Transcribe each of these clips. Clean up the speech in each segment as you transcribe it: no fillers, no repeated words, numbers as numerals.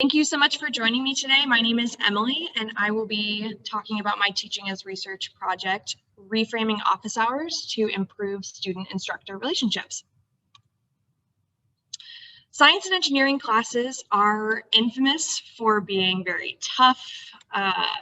Thank you so much for joining me today. My name is Emily, and I will be talking about my Teaching as Research project, Reframing Office Hours to Improve Student-Instructor Relationships. Science and engineering classes are infamous for being very tough,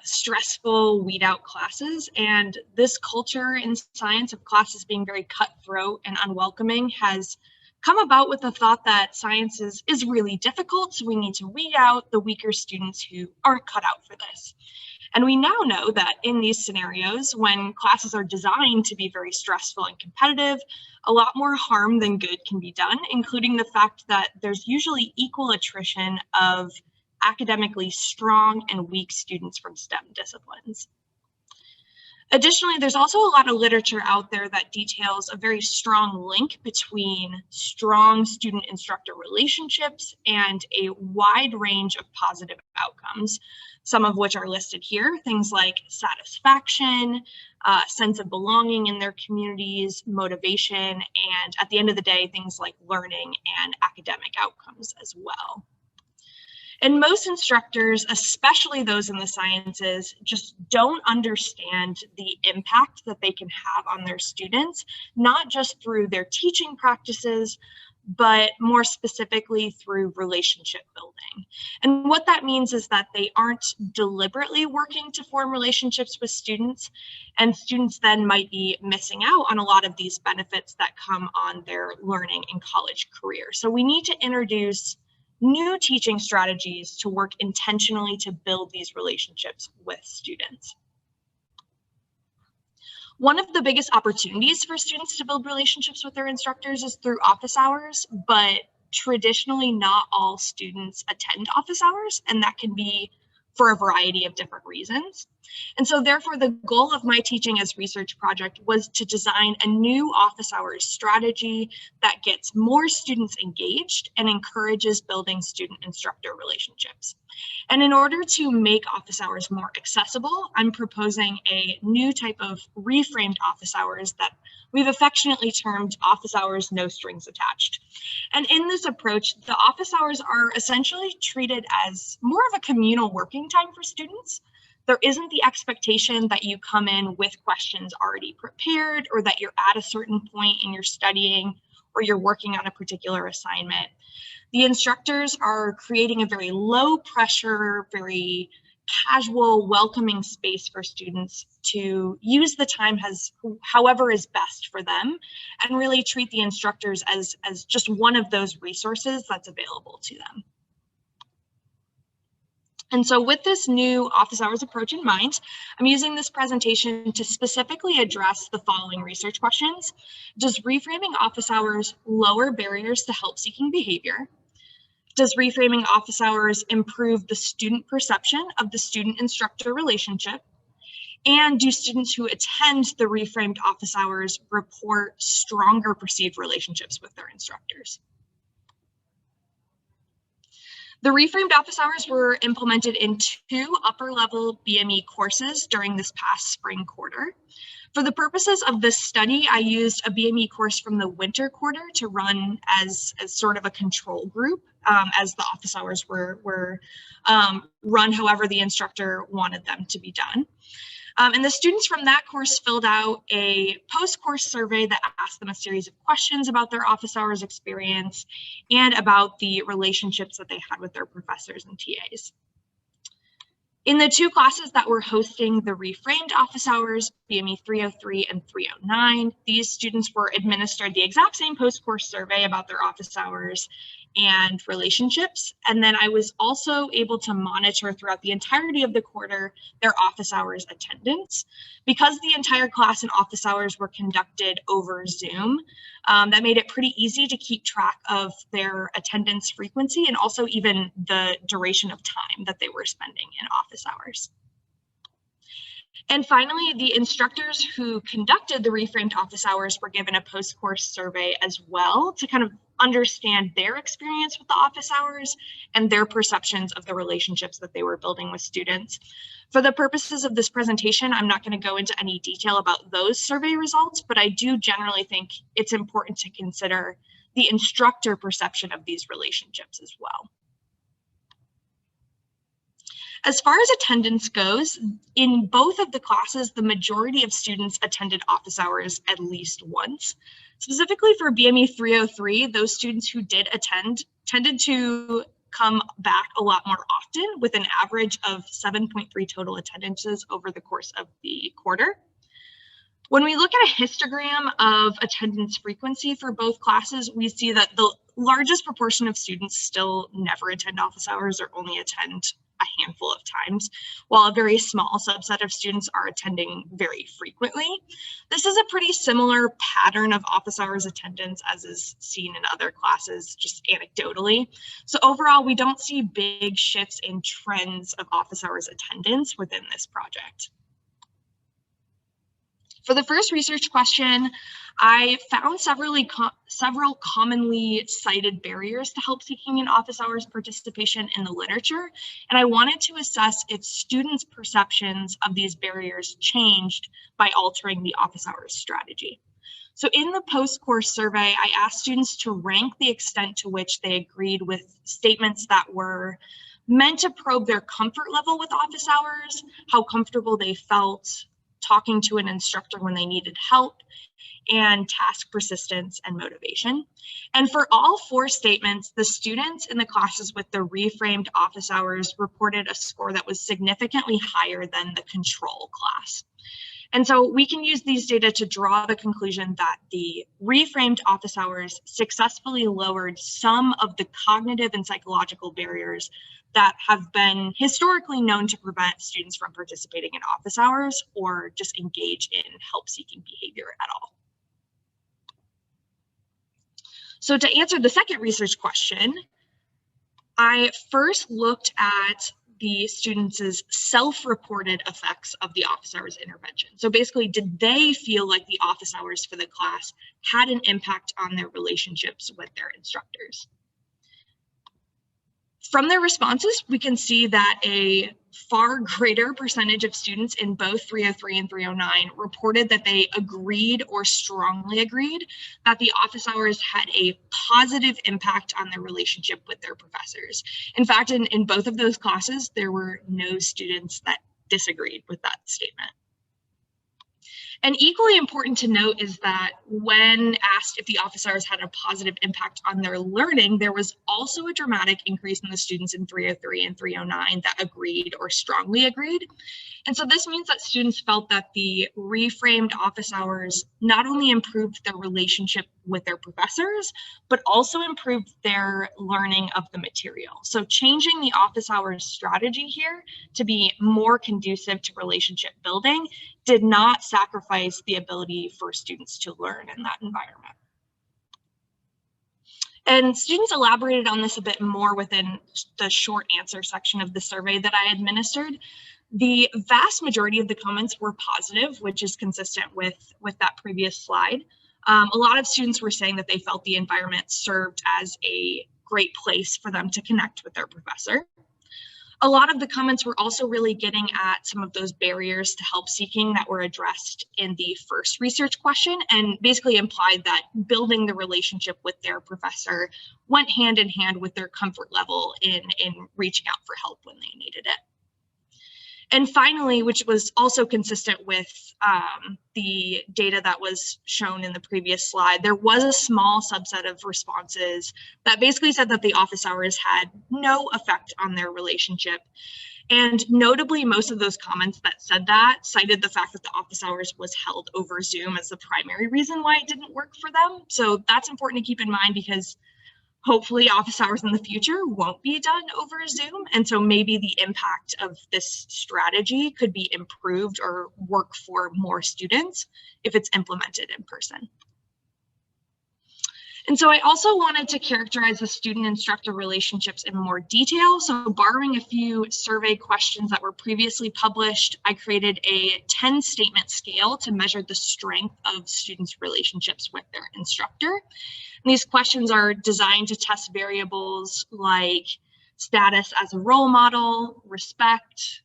stressful, weed-out classes, and this culture in science of classes being very cutthroat and unwelcoming has come about with the thought that science is really difficult, so we need to weed out the weaker students who aren't cut out for this. And we now know that in these scenarios, when classes are designed to be very stressful and competitive, a lot more harm than good can be done, including the fact that there's usually equal attrition of academically strong and weak students from STEM disciplines. Additionally, there's also a lot of literature out there that details a very strong link between strong student-instructor relationships and a wide range of positive outcomes, some of which are listed here, things like satisfaction, sense of belonging in their communities, motivation, and at the end of the day, things like learning and academic outcomes as well. And most instructors, especially those in the sciences, just don't understand the impact that they can have on their students, not just through their teaching practices, but more specifically through relationship building. And what that means is that they aren't deliberately working to form relationships with students, and students then might be missing out on a lot of these benefits that come on their learning and college career. So we need to introduce new teaching strategies to work intentionally to build these relationships with students. One of the biggest opportunities for students to build relationships with their instructors is through office hours, but traditionally not all students attend office hours, and that can be for a variety of different reasons. And so therefore, the goal of my Teaching as Research project was to design a new office hours strategy that gets more students engaged and encourages building student-instructor relationships. And in order to make office hours more accessible, I'm proposing a new type of reframed office hours that we've affectionately termed office hours no strings attached. And in this approach, the office hours are essentially treated as more of a communal working time for students. There isn't the expectation that you come in with questions already prepared or that you're at a certain point in your studying or you're working on a particular assignment. The instructors are creating a very low pressure, very casual, welcoming space for students to use the time as however is best for them and really treat the instructors as just one of those resources that's available to them. And so with this new office hours approach in mind, I'm using this presentation to specifically address the following research questions. Does reframing office hours lower barriers to help-seeking behavior? Does reframing office hours improve the student perception of the student-instructor relationship? And do students who attend the reframed office hours report stronger perceived relationships with their instructors? The reframed office hours were implemented in 2 upper-level BME courses during this past spring quarter. For the purposes of this study, I used a BME course from the winter quarter to run as sort of a control group as the office hours were run however the instructor wanted them to be done. And the students from that course filled out a post-course survey that asked them a series of questions about their office hours experience and about the relationships that they had with their professors and TAs. In the 2 classes that were hosting the reframed office hours, BME 303 and 309, these students were administered the exact same post-course survey about their office hours and relationships. And then I was also able to monitor throughout the entirety of the quarter their office hours attendance. Because the entire class and office hours were conducted over Zoom, that made it pretty easy to keep track of their attendance frequency and also even the duration of time that they were spending in office hours. And finally, the instructors who conducted the reframed office hours were given a post-course survey as well to kind of understand their experience with the office hours and their perceptions of the relationships that they were building with students. For the purposes of this presentation, I'm not going to go into any detail about those survey results, but I do generally think it's important to consider the instructor perception of these relationships as well. As far as attendance goes, in both of the classes, the majority of students attended office hours at least once. Specifically for BME 303, those students who did attend tended to come back a lot more often, with an average of 7.3 total attendances over the course of the quarter. When we look at a histogram of attendance frequency for both classes, we see that the largest proportion of students still never attend office hours or only attend a handful of times, while a very small subset of students are attending very frequently. This is a pretty similar pattern of office hours attendance as is seen in other classes, just anecdotally. So overall, we don't see big shifts in trends of office hours attendance within this project. For the first research question, I found several commonly cited barriers to help seeking in office hours participation in the literature, and I wanted to assess if students' perceptions of these barriers changed by altering the office hours strategy. So in the post-course survey, I asked students to rank the extent to which they agreed with statements that were meant to probe their comfort level with office hours, how comfortable they felt talking to an instructor when they needed help, and task persistence and motivation. And for all four statements, the students in the classes with the reframed office hours reported a score that was significantly higher than the control class. And so we can use these data to draw the conclusion that the reframed office hours successfully lowered some of the cognitive and psychological barriers that have been historically known to prevent students from participating in office hours or just engage in help-seeking behavior at all. So to answer the second research question, I first looked at the students' self-reported effects of the office hours intervention. So basically, did they feel like the office hours for the class had an impact on their relationships with their instructors? From their responses, we can see that a far greater percentage of students in both 303 and 309 reported that they agreed or strongly agreed that the office hours had a positive impact on their relationship with their professors. In fact, in both of those classes, there were no students that disagreed with that statement. And equally important to note is that when asked if the office hours had a positive impact on their learning, there was also a dramatic increase in the students in 303 and 309 that agreed or strongly agreed. And so this means that students felt that the reframed office hours not only improved their relationship with their professors, but also improved their learning of the material. So changing the office hours strategy here to be more conducive to relationship building did not sacrifice the ability for students to learn in that environment. And students elaborated on this a bit more within the short answer section of the survey that I administered. The vast majority of the comments were positive, which is consistent with that previous slide. A lot of students were saying that they felt the environment served as a great place for them to connect with their professor. A lot of the comments were also really getting at some of those barriers to help seeking that were addressed in the first research question, and basically implied that building the relationship with their professor went hand in hand with their comfort level in reaching out for help when they needed it. And finally, which was also consistent with the data that was shown in the previous slide, there was a small subset of responses that basically said that the office hours had no effect on their relationship. And notably, most of those comments that said that cited the fact that the office hours was held over Zoom as the primary reason why it didn't work for them. So that's important to keep in mind, because hopefully office hours in the future won't be done over Zoom. And so maybe the impact of this strategy could be improved or work for more students if it's implemented in person. And so I also wanted to characterize the student-instructor relationships in more detail. So borrowing a few survey questions that were previously published, I created a 10-statement scale to measure the strength of students' relationships with their instructor. And these questions are designed to test variables like status as a role model, respect,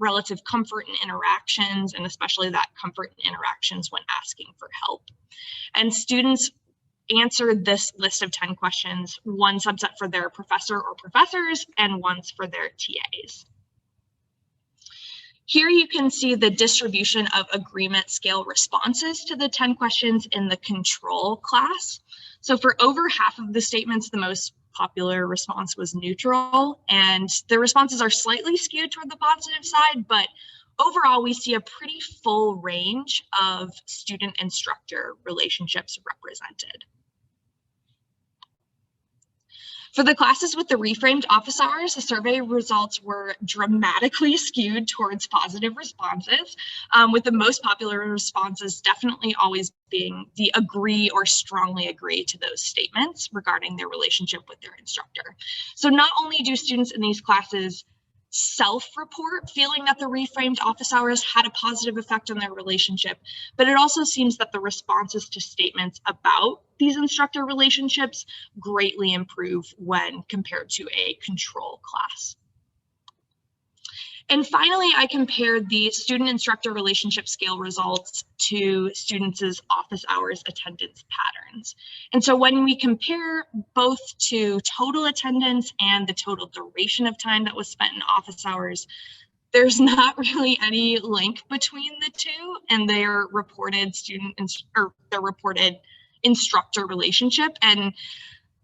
relative comfort in interactions, and especially that comfort in interactions when asking for help. And students answered this list of 10 questions, one subset for their professor or professors and once for their TAs. Here you can see the distribution of agreement scale responses to the 10 questions in the control class. So for over half of the statements, the most popular response was neutral, and the responses are slightly skewed toward the positive side, but overall we see a pretty full range of student-instructor relationships represented. For the classes with the reframed office hours, the survey results were dramatically skewed towards positive responses, with the most popular responses definitely always being the agree or strongly agree to those statements regarding their relationship with their instructor. So not only do students in these classes self-report feeling that the reframed office hours had a positive effect on their relationship, but it also seems that the responses to statements about these instructor relationships greatly improve when compared to a control class. And finally, I compared the student-instructor relationship scale results to students' office hours attendance patterns. And so when we compare both to total attendance and the total duration of time that was spent in office hours, there's not really any link between the two and their reported reported instructor relationship. And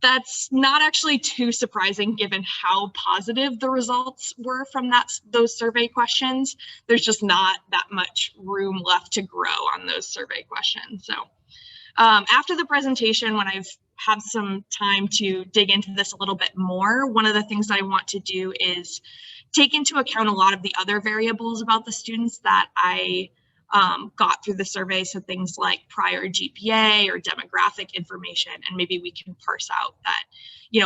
that's not actually too surprising given how positive the results were from those survey questions. There's just not that much room left to grow on those survey questions. So after the presentation, when I've had some time to dig into this a little bit more, one of the things that I want to do is take into account a lot of the other variables about the students that I got through the survey, so things like prior GPA or demographic information, and maybe we can parse out that,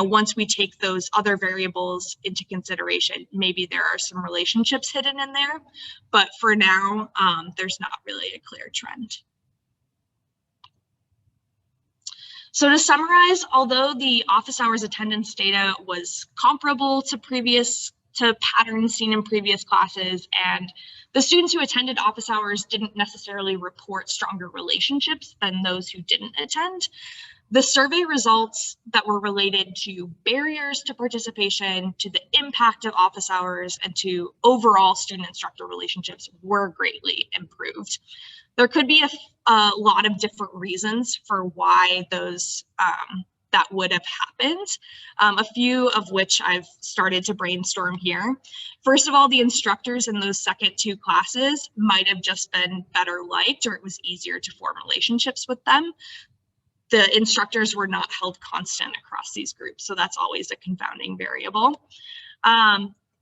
once we take those other variables into consideration, maybe there are some relationships hidden in there, but for now, there's not really a clear trend. So to summarize, although the office hours attendance data was comparable to patterns seen in previous classes, and the students who attended office hours didn't necessarily report stronger relationships than those who didn't attend, the survey results that were related to barriers to participation, to the impact of office hours, and to overall student-instructor relationships were greatly improved. There could be a lot of different reasons for why those that would have happened, a few of which I've started to brainstorm here. First of all, the instructors in those second two classes might have just been better liked, or it was easier to form relationships with them. The instructors were not held constant across these groups, so that's always a confounding variable.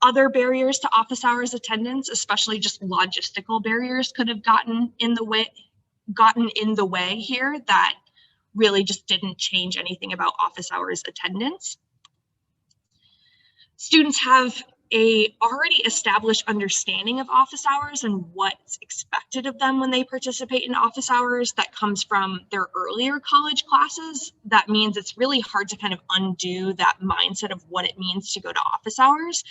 Other barriers to office hours attendance, especially just logistical barriers, could have gotten in the way here that really just didn't change anything about office hours attendance. Students have a already established understanding of office hours and what's expected of them when they participate in office hours that comes from their earlier college classes. That means it's really hard to kind of undo that mindset of what it means to go to office hours,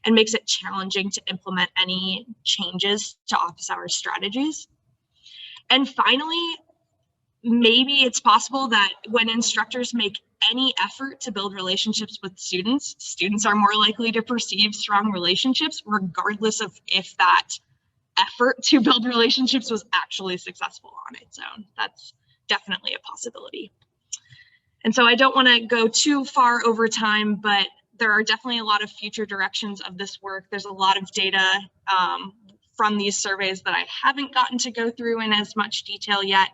and makes it challenging to implement any changes to office hours strategies. And finally, maybe it's possible that when instructors make any effort to build relationships with students, students are more likely to perceive strong relationships, regardless of if that effort to build relationships was actually successful on its own. That's definitely a possibility. And so I don't want to go too far over time, but there are definitely a lot of future directions of this work. There's a lot of data from these surveys that I haven't gotten to go through in as much detail yet.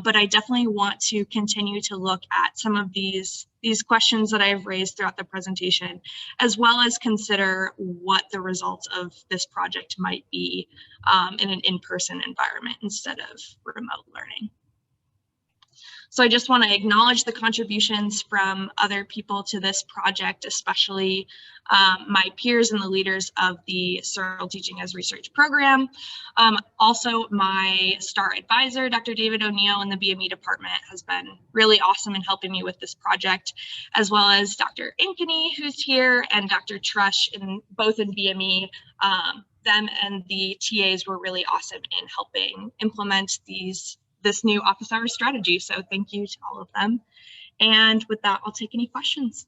But I definitely want to continue to look at some of these questions that I've raised throughout the presentation, as well as consider what the results of this project might be in an in-person environment instead of remote learning. So I just want to acknowledge the contributions from other people to this project, especially my peers and the leaders of the Searle Teaching as Research program. Also, my STAR advisor, Dr. David O'Neill in the BME department, has been really awesome in helping me with this project, as well as Dr. Ankeny, who's here, and Dr. Trush, both in BME. Them and the TAs were really awesome in helping implement this new office hours strategy. So thank you to all of them. And with that, I'll take any questions.